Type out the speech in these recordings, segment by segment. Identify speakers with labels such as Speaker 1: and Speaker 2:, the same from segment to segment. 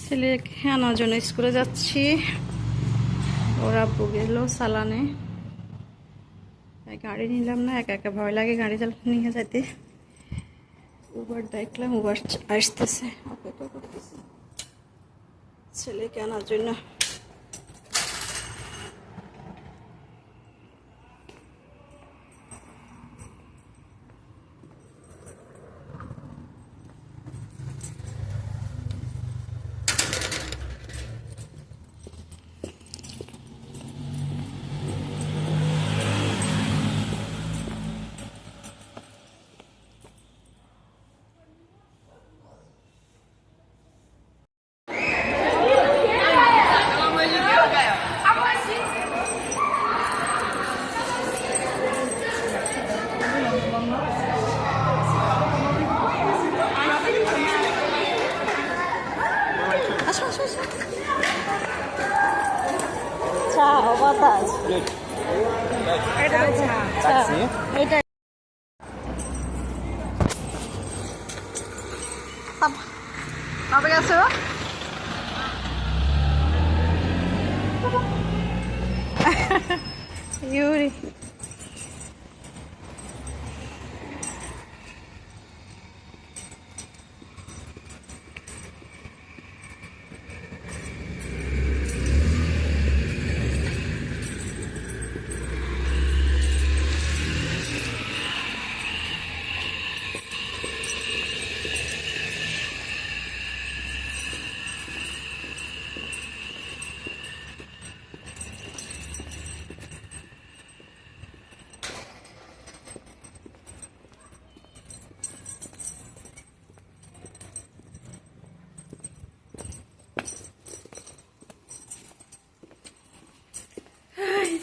Speaker 1: ছেলেকে আনার জন্য স্কুলে যাচ্ছি। ওর আব্বু গেল চালানে। গাড়ি নিলাম না, একা একা ভয় লাগে গাড়ি নিয়ে যেতে। উবার দেখলাম, উবার আসতেছে, অপেক্ষা করতেছে ছেলেকে আনার জন্য। বাতাস এটা কবে গেছো? ইউরি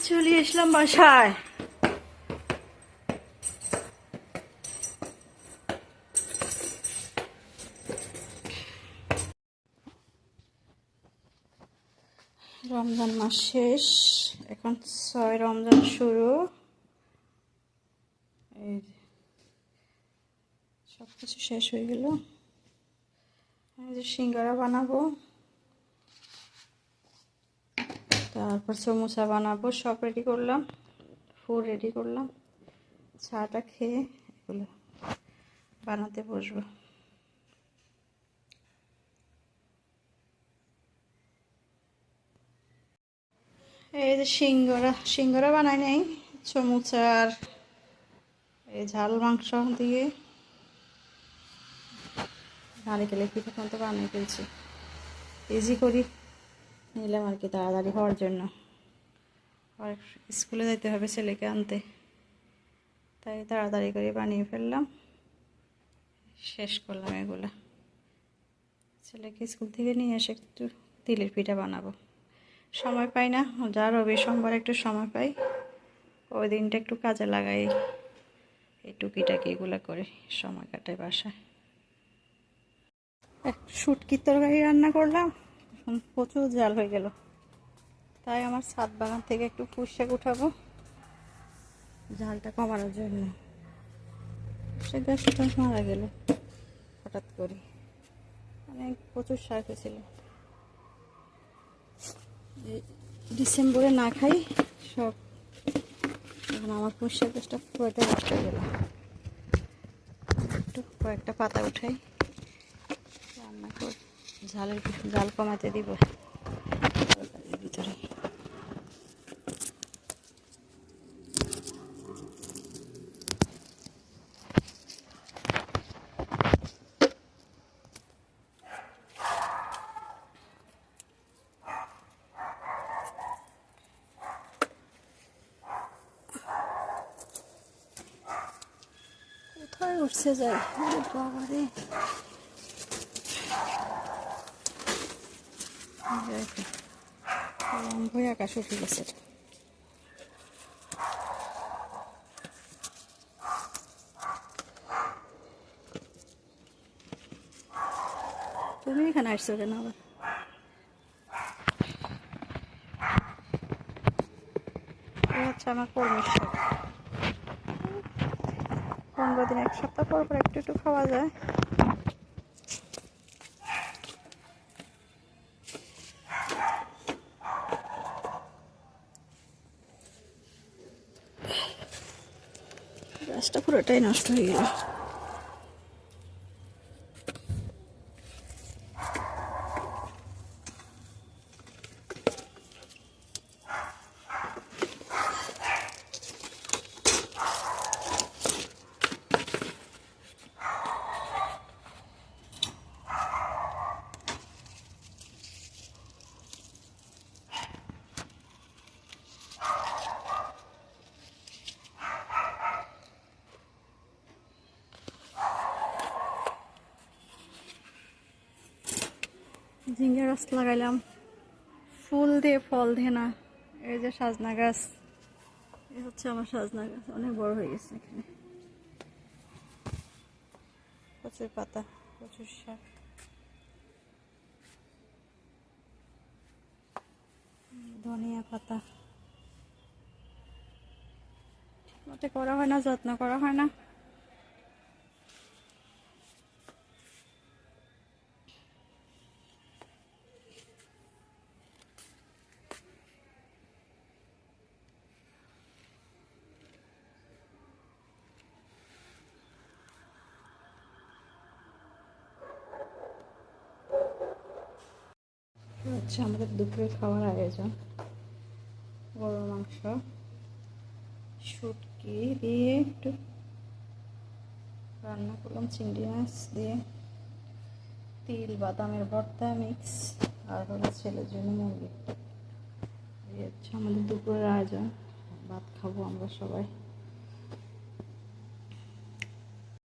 Speaker 1: চলে আসলাম বাসায়। রমজান মাস শেষ, এখন 6 রমজান শুরু। এই সব কিছু শেষ হয়ে গেল। এই যে সিঙ্গারা বানাবো, তারপর সমোসা বানাবো, সব রেডি করলাম, ফুল রেডি করলাম। চাটা খেয়ে এগুলো বানাতে বসবো। এই যে সিঙ্গারা বানাই নাই, সমোসার এই ঝাল মাংস দিয়ে নারিকেলের পিঠা মতো বানিয়ে ফেলছি। ইজি করি নিলাম আর কি, তাড়াতাড়ি হওয়ার জন্য। আর স্কুলে যেতে হবে ছেলেকে আনতে, তাই তাড়াতাড়ি করে বানিয়ে ফেললাম, শেষ করলাম এগুলো। ছেলেকে স্কুল থেকে নিয়ে এসে একটু তিলের পিঠা বানাবো। সময় পাই না, যা রবি সোমবার একটু সময় পাই, ওই দিনটা একটু কাজে লাগাই, এই টুকিটাকি এগুলো করে সময় কাটাই বাসায়। শুটকির তরকারি রান্না করলাম, প্রচুর জাল হয়ে গেল, তাই আমার ছাদ বাগান থেকে একটু পুঁইশাক উঠাবো ঝালটা কমানোর জন্য। সে গাছটা মারা গেল হঠাৎ করে, অনেক প্রচুর শাক হয়েছিল। ডিসেম্বরে না খাই সব, এখন আমার পুঁইশাক গাছটা পুরোটা নষ্ট হয়ে গেল। একটু কয়েকটা পাতা উঠাই, রান্না করে জাল কমাতে দিব তরকারির ভিতরে। কোথায় উঠছে যায় বাবারে, ভয় আকাশ উঠে গেছে। তুমি এখানে আসছো কেন আবার? আচ্ছা, আমার কলমের শাক 15 দিন, 1 সপ্তাহ পর পর একটু একটু খাওয়া যায়। পুরোটাই নষ্ট হয়ে গেল। ঝিঙ্গা গাছ লাগাইলাম, ফুল দিয়ে ফল দিয়ে না। এই যে সজনা গাছ, এই হচ্ছে আমার সজনা গাছ, অনেক বড় হয়ে গেছে। এখানে প্রচুর পাতা, প্রচুর শাক। ধনিয়া পাতা ঠিকমতো করা হয় না, যত্ন করা হয় না। হচ্ছে আমাদের দুপুরে খাওয়ার আয়োজন। গরুর মাংস, শুটকি দিয়ে একটু রান্না করলাম, চিংড়ি মাছ দিয়ে, তিল বাদামের ভর্তা মিক্স, আর হলো ছেলের জন্য মুরগি। এই হচ্ছে আমাদের দুপুরের আয়োজন। ভাত খাবো আমরা সবাই।